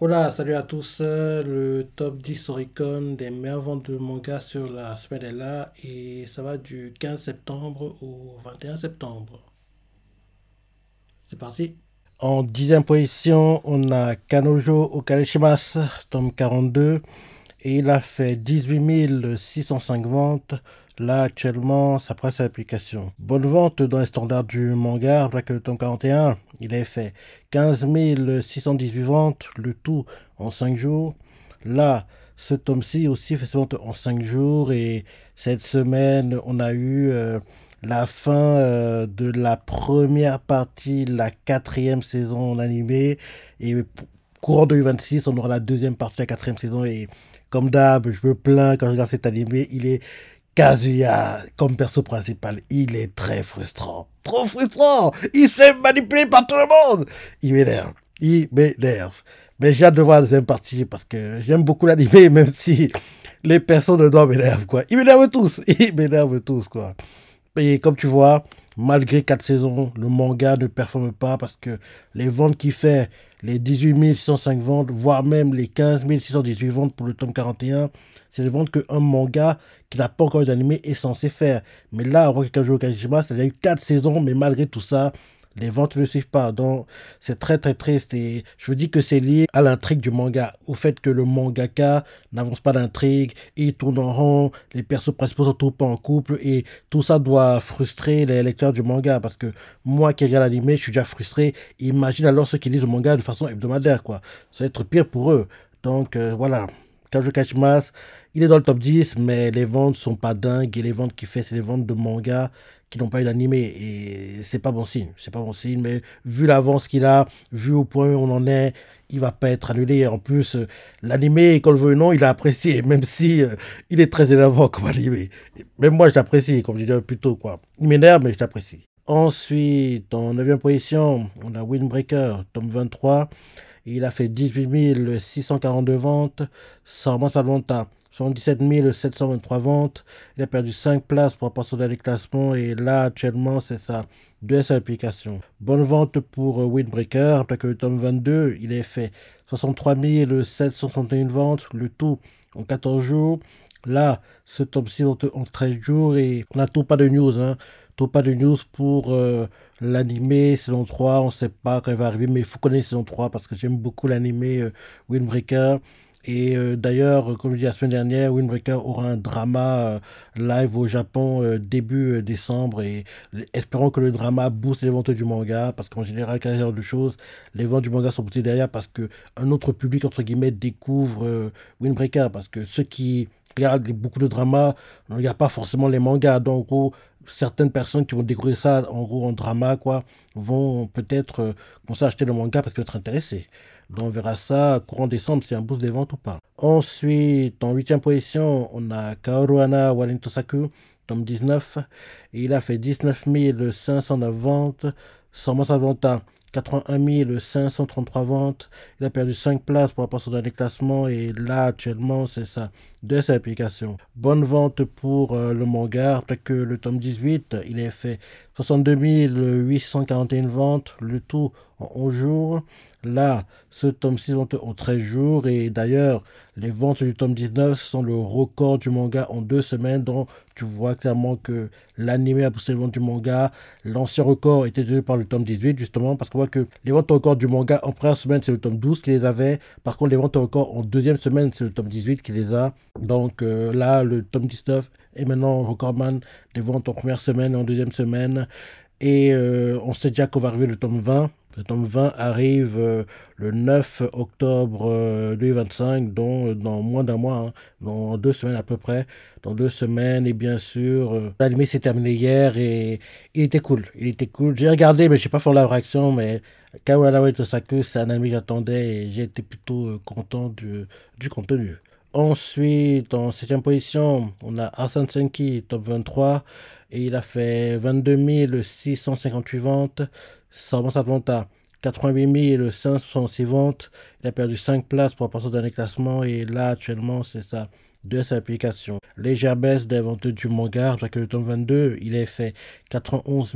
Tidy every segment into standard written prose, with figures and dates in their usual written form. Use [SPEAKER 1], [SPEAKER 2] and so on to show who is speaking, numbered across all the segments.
[SPEAKER 1] Hola, salut à tous. Le top 10 Oricon des meilleures ventes de manga sur la semaine est là et ça va du 15 septembre au 21 septembre. C'est parti. En dixième position, on a Kanojo Okarishimasu, tome 42, et il a fait 18 605 ventes. Là, actuellement, ça presse à l'application. Bonne vente dans les standards du manga, après que le tome 41, il a fait 15 618 ventes, le tout en 5 jours. Là, ce tome-ci aussi fait ses ventes en 5 jours, et cette semaine, on a eu la fin de la première partie, la quatrième saison en animé, et courant 2026, on aura la deuxième partie de la quatrième saison, et comme d'hab, je me plains quand je regarde cet animé, il est Kazuya comme perso principal, il est très frustrant. Trop frustrant. Il se fait manipuler par tout le monde. Il m'énerve. Il m'énerve. Mais j'ai hâte de voir la deuxième partie parce que j'aime beaucoup l'animé, même si les personnes dedans m'énervent, quoi. Ils m'énervent tous. Ils m'énervent tous, quoi. Et comme tu vois, malgré 4 saisons, le manga ne performe pas parce que les ventes qu'il fait, les 18 605 ventes, voire même les 15 618 ventes pour le tome 41, c'est les ventes qu'un manga qui n'a pas encore eu d'animé est censé faire. Mais là, Rocky Kajo Kajima, ça a eu 4 saisons, mais malgré tout ça, les ventes ne suivent pas. Donc, c'est très très triste. Et je me dis que c'est lié à l'intrigue du manga. Au fait que le mangaka n'avance pas d'intrigue, il tourne en rond, les persos principaux sont toujours pas en couple. Et tout ça doit frustrer les lecteurs du manga. Parce que moi qui regarde l'animé, je suis déjà frustré. Imagine alors ceux qui lisent le manga de façon hebdomadaire, quoi. Ça va être pire pour eux. Donc, voilà. Kajo Kachimas, il est dans le top 10, mais les ventes sont pas dingues. Et les ventes qu'il fait, c'est les ventes de manga qui n'ont pas eu d'animé. Et c'est pas bon signe. C'est pas bon signe. Mais vu l'avance qu'il a, vu au point où on en est, il va pas être annulé. En plus, l'animé, qu'on le veuille ou non, il a apprécié, même si il est très énervant comme animé. Même moi, je l'apprécie, comme je disais plus tôt, quoi. Il m'énerve, mais je l'apprécie. Ensuite, en 9e position, on a Windbreaker, tome 23. Il a fait 18 642 ventes, Sarma Salvanta 77 723 ventes. Il a perdu 5 places pour rapport au dernier classement et là actuellement c'est sa deuxième application. Bonne vente pour Windbreaker, après que le tome 22, il a fait 63 761 ventes, le tout en 14 jours. Là, ce tome-ci en 13 jours et on n'a toujours pas de news, hein. Toujours pas de news pour l'animé saison 3, on ne sait pas quand il va arriver, mais il faut connaître saison 3 parce que j'aime beaucoup l'animé Windbreaker. Et d'ailleurs, comme je dis la semaine dernière, Windbreaker aura un drama live au Japon début décembre. Et espérons que le drama booste les ventes du manga, parce qu'en général, quand il y a ce genre de choses, les ventes du manga sont boostées derrière parce qu'un autre public, entre guillemets, découvre Windbreaker. Parce que ceux qui regardent beaucoup de dramas ne regardent pas forcément les mangas. Donc, en gros, certaines personnes qui vont découvrir ça en gros en drama quoi vont peut-être commencer à acheter le manga parce qu'ils vont être intéressés. Donc on verra ça courant décembre si un boost des ventes ou pas. Ensuite, en huitième position, on a Kaoruana Warintosaku, tome 19. Et il a fait 19 509 ventes, sans Venta 81 533 ventes. Il a perdu 5 places pour rapport à son dernier classement. Et là, actuellement, c'est ça, de sa application. Bonne vente pour le manga. Après que le tome 18, il a fait 62 841 ventes, le tout en 11 jours. Là, ce tome 6 vente en 13 jours. Et d'ailleurs, les ventes du tome 19 sont le record du manga en 2 semaines. Donc, tu vois clairement que l'anime a poussé le vente du manga. L'ancien record était tenu par le tome 18, justement, parce qu'on voit que les ventes records du manga en première semaine, c'est le tome 12 qui les avait. Par contre, les ventes records en deuxième semaine, c'est le tome 18 qui les a. Donc là, le tome 19 est maintenant recordman des ventes en première semaine et en deuxième semaine. Et on sait déjà qu'on va arriver le tome 20. Le tome 20 arrive le 9 octobre 2025, donc dans moins d'un mois, hein, dans 2 semaines à peu près. Dans 2 semaines, et bien sûr, l'anime s'est terminé hier et il était cool. Il était cool. J'ai regardé, mais je n'ai pas fait la réaction, mais Kawana Tosaku, c'est un anime que j'attendais et j'ai été plutôt content du contenu. Ensuite, en septième position, on a Arsène Senki, top 23, et il a fait 22 658 ventes, Sarman Atlanta, 88 566 ventes. Il a perdu 5 places pour rapport au dernier classement, et là, actuellement, c'est ça, de sa application. Légère baisse des ventes du manga, parce que le tome 22, il a fait 91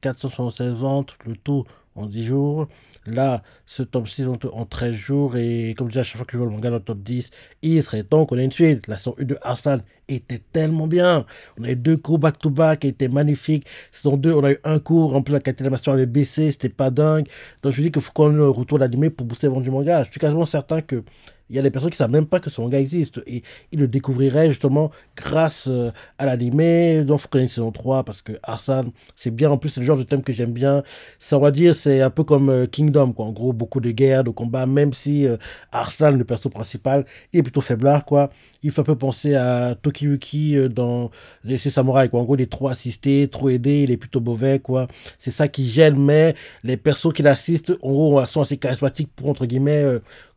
[SPEAKER 1] 476 ventes, le tout en 10 jours. Là, ce tome 6 en 13 jours. Et comme je dis, à chaque fois que je vois le manga dans le top 10, il serait temps qu'on ait une suite. La saison 1 de Arslan était tellement bien. On a eu deux cours back-to-back qui étaient magnifiques. Saison 2, on a eu un cours. En plus, la qualité d'animation avait baissé. C'était pas dingue. Donc, je me dis qu'il faut qu'on ait un retour d'animé pour booster le vente du manga. Je suis quasiment certain que il y a des personnes qui ne savent même pas que ce manga existe. Et ils le découvriraient justement grâce à l'animé. Donc, il faut qu'on ait une saison 3 parce que Arslan, c'est bien. En plus, c'est le genre de thème que j'aime bien. Ça, on va dire, c'est un peu comme Kingdom, quoi. En gros, beaucoup de guerres, de combats, même si Arslan, le perso principal, il est plutôt faiblard, quoi. Il fait un peu penser à Tokiyuki dans les Samurai, quoi. En gros, il est trop assisté, trop aidé, il est plutôt mauvais, quoi. C'est ça qui gêne, mais les persos qui l'assistent, en gros, sont assez charismatiques pour, entre guillemets,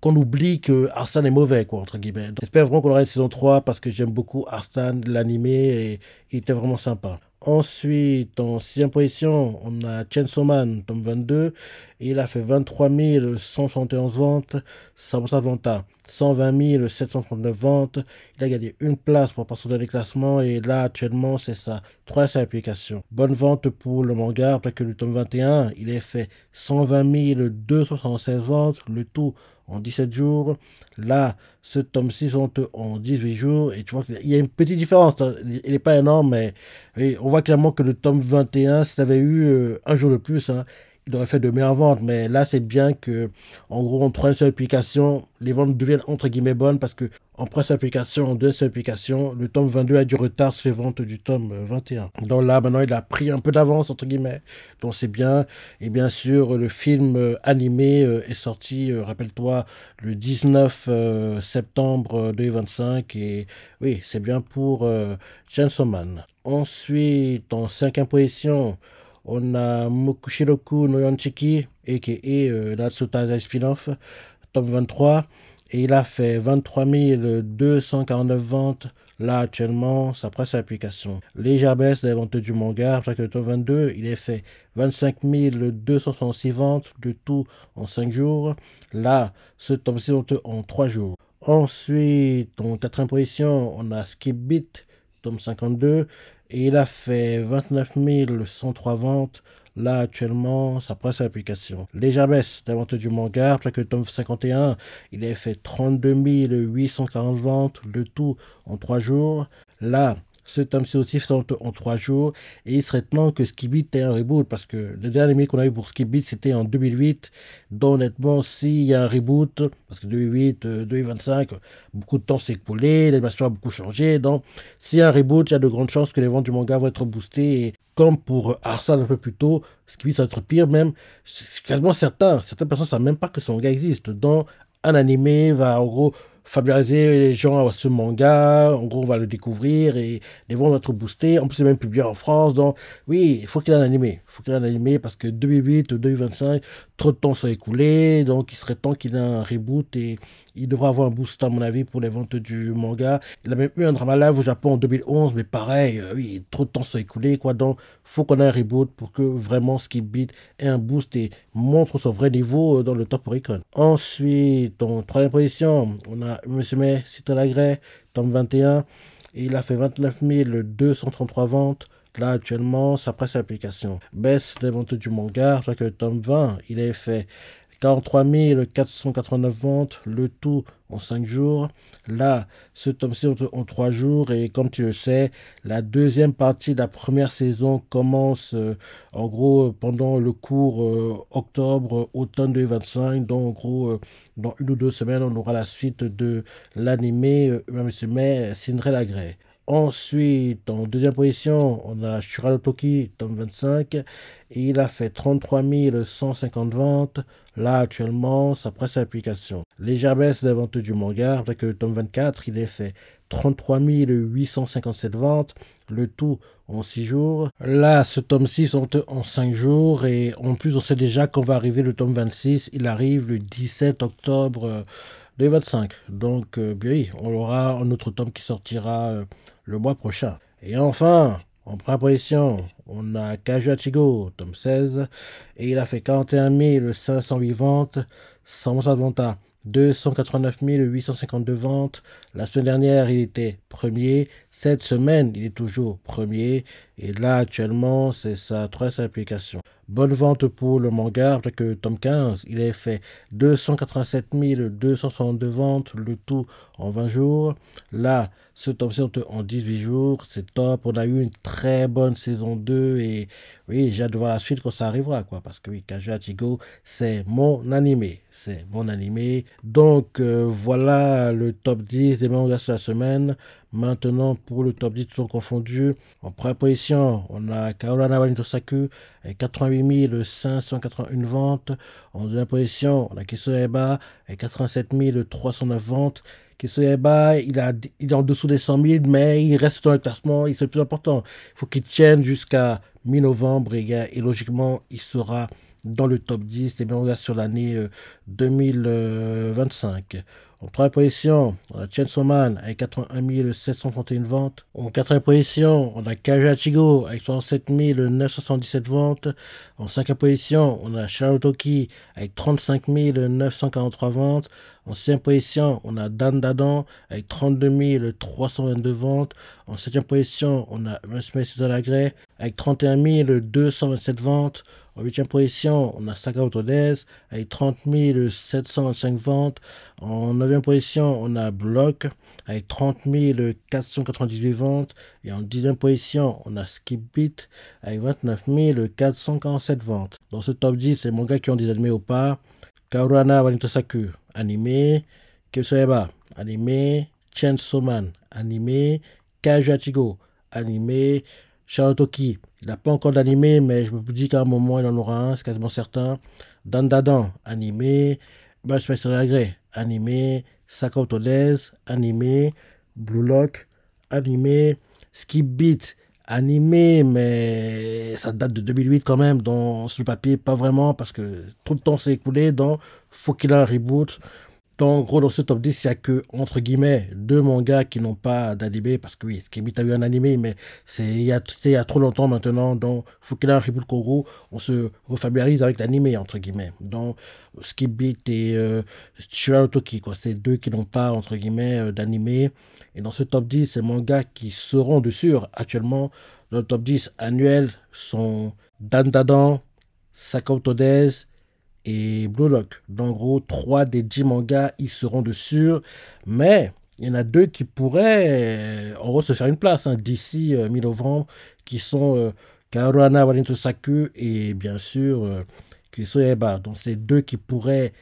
[SPEAKER 1] qu'on oublie que Arslan est mauvais, quoi, entre guillemets. J'espère vraiment qu'on aura une saison 3 parce que j'aime beaucoup Arslan, l'animé, et il était vraiment sympa. Ensuite, en 6e position, on a Chainsaw Man, tome 22. Et il a fait 23 171 ventes, Samantha 120 739 ventes. Il a gagné une place pour passer dans les classements. Et là, actuellement, c'est sa troisième application. Bonne vente pour le manga, après que le tome 21, il a fait 120 276 ventes, le tout en 17 jours. Là, ce tome 6 vente en 18 jours. Et tu vois qu'il y a une petite différence, hein. Il n'est pas énorme, mais oui, on voit clairement que le tome 21, s'il avait eu un jour de plus, hein, il aurait fait de meilleures ventes. Mais là, c'est bien que, en gros, en trois seule application, les ventes deviennent entre guillemets bonnes parce que en première application, en deuxième application, le tome 22 a du retard sur les ventes du tome 21. Donc là, maintenant, il a pris un peu d'avance, entre guillemets. Donc c'est bien. Et bien sûr, le film animé est sorti, rappelle-toi, le 19 septembre 2025. Et oui, c'est bien pour Chainsaw Man. Ensuite, en cinquième position, on a Mokushiroku no Yonchiki, a.k.a. Natsuta Spin-off, tome 23. Et il a fait 23 249 ventes. Là, actuellement, sa presse application. Légère baisse des ventes du manga. Après que le tome 22, il a fait 25 266 ventes, de tout en 5 jours. Là, ce tome 6 en 3 jours. Ensuite, en quatrième position, on a Skip Beat, tome 52. Et il a fait 29 103 ventes. Là, actuellement, sa presse application. Légère baisse des ventes du manga. Après que le tome 51, il a fait 32 840 ventes, le tout en 3 jours. Là, ce tome-ci aussi sont en 3 jours. Et il serait temps que Skip Beat ait un reboot. Parce que le dernier anime qu'on a eu pour Skip Beat, c'était en 2008. Donc, honnêtement, s'il y a un reboot, parce que 2008, 2025, beaucoup de temps s'est écoulé, l'animation a beaucoup changé. Donc, s'il y a un reboot, il y a de grandes chances que les ventes du manga vont être boostées. Et comme pour Arslan un peu plus tôt, Skip Beat, ça va être pire même. C'est quasiment certain. Certaines personnes ne savent même pas que ce manga existe. Donc, un animé va, en gros, familiariser les gens à ce manga. En gros, on va le découvrir et les ventes vont être boostées. En plus, c'est même publié en France. Donc, oui, il faut qu'il y ait un animé. Il faut qu'il y ait un animé parce que 2008, 2025, trop de temps s'est écoulé. Donc, il serait temps qu'il ait un reboot et il devra avoir un boost, à mon avis, pour les ventes du manga. Il a même eu un drama live au Japon en 2011, mais pareil, oui, trop de temps s'est écoulé, quoi. Donc, faut qu'on ait un reboot pour que vraiment Skip Beat ait un boost et montre son vrai niveau dans le top Oricon. Ensuite, en troisième position, on a Monsieur May, Cité Lagré, tome 21. Et il a fait 29 233 ventes. Là, actuellement, sa presse application. Baisse des ventes du manga, après que le tome 20, il a fait 43 489 ventes, le tout en 5 jours. Là, ce tome-ci en 3 jours. Et comme tu le sais, la deuxième partie de la première saison commence en gros pendant le cours octobre-automne 2025. Donc en gros, dans 1 ou 2 semaines, on aura la suite de l'animé Umamusume Cinderella Grey. Ensuite, en deuxième position, on a Shura Toki, tome 25, et il a fait 33 150 ventes. Là, actuellement, sa presse application. Légère baisse des ventes du manga, après que le tome 24, il a fait 33 857 ventes, le tout en 6 jours. Là, ce tome 6 en 5 jours, et en plus, on sait déjà qu'on va arriver le tome 26, il arrive le 17 octobre 2025. Donc, bien oui, on aura un autre tome qui sortira le mois prochain. Et enfin, en première position, on a Kazuya Chigo, tome 16, et il a fait 41 508 ventes, Samantha 289 852 ventes. La semaine dernière, il était premier. Cette semaine, il est toujours premier. Et là, actuellement, c'est sa troisième application. bonne vente pour le manga, après que le tome 15, il avait fait 287 262 ventes, le tout en 20 jours. Là, ce tome 7 en 18 jours, c'est top. On a eu une très bonne saison 2 et oui, j'ai hâte de voir la suite quand ça arrivera, quoi. Parce que oui, Kazuya Chigo, c'est mon animé. C'est mon animé. Donc, voilà le top 10 des mangas de la semaine. Maintenant, pour le top 10, tout confondu, en première position, on a Kaorana Wanitosaku avec 88 581 ventes. En deuxième position, on a Kisoeba avec 87 309 ventes. Kisoeba, il est en dessous des 100 000, mais il reste dans le classement, et c'est le plus important. Il faut qu'il tienne jusqu'à mi-novembre et logiquement, il sera dans le top 10 des mangas sur l'année 2025. En troisième position, on a Chainsaw Man avec 81 731 ventes. En quatrième position, on a Kazuya Chigo avec 67 977 ventes. En cinquième position, on a Sharotoki avec 35 943 ventes. En sixième position, on a Dan Dadan avec 32 322 ventes. En septième position, on a Mesmes de la Grey avec 31 227 ventes. En huitième position, on a Sakamoto Days avec 30 725 ventes. En neuvième position, on a Block avec 30 498 ventes. Et en dixième position, on a Skip Beat avec 29 447 ventes. Dans ce top 10, c'est les mangas qui ont des animés ou pas. Kaorana Wanitosaku, animé. Kyusoeba, animé. Chainsaw Man, animé. Kazuya Chigo, animé. Shaotoki, il n'a pas encore d'animé, mais je me dis qu'à un moment, il en aura un, c'est quasiment certain. Dandadan, animé. Bush Grey, animé. Sakamoto Days, animé. Blue Lock, animé. Skip Beat, animé, mais ça date de 2008 quand même, sur le papier, pas vraiment, parce que tout le temps s'est écoulé, donc faut qu'il ait un reboot. Donc, en gros, dans ce top 10, il n'y a que, entre guillemets, deux mangas qui n'ont pas d'animé, parce que oui, Skibit a eu un animé, mais il y a trop longtemps maintenant, donc faut qu'il ait un reboot qu'en gros, on se refamiliarise avec l'animé, entre guillemets. Donc, Skibit et Shirahotoki, quoi, c'est deux qui n'ont pas, entre guillemets, d'animé. Et dans ce top 10, ces mangas qui seront dessus actuellement, dans le top 10 annuel, sont Dandadan, Sakamoto Days, et Blue Lock. Donc, en gros, 3 des 10 mangas, ils seront dessus. Mais il y en a deux qui pourraient, en gros, se faire une place d'ici mi-novembre, qui sont Kaoruana Wanitosaku et bien sûr Kusoeba. Donc, c'est deux qui pourraient,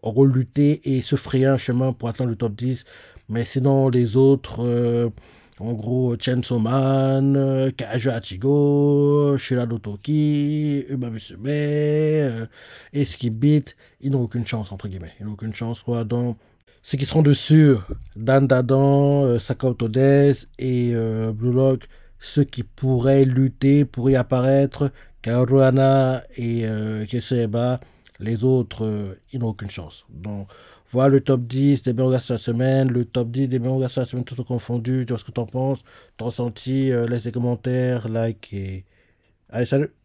[SPEAKER 1] en gros, lutter et se frayer un chemin pour atteindre le top 10. Mais sinon, les autres, en gros, Chainsaw Man, Kazuya Ichigo, Shira no Toki, Uma Musume, et Skip Beat, ils n'ont aucune chance, entre guillemets. Ils n'ont aucune chance, quoi. Donc, ceux qui seront dessus, Dan Dadan, Sakamoto Days et Blue Lock, ceux qui pourraient lutter, pourraient apparaître, Kaoruana et Keseba, les autres, ils n'ont aucune chance. Donc, voilà le top 10 des meilleurs gars de la semaine, le top 10 des meilleurs gars de la semaine, tout confondu. Tu vois ce que t'en penses, ton ressenti, laisse des commentaires, like et... Allez, salut!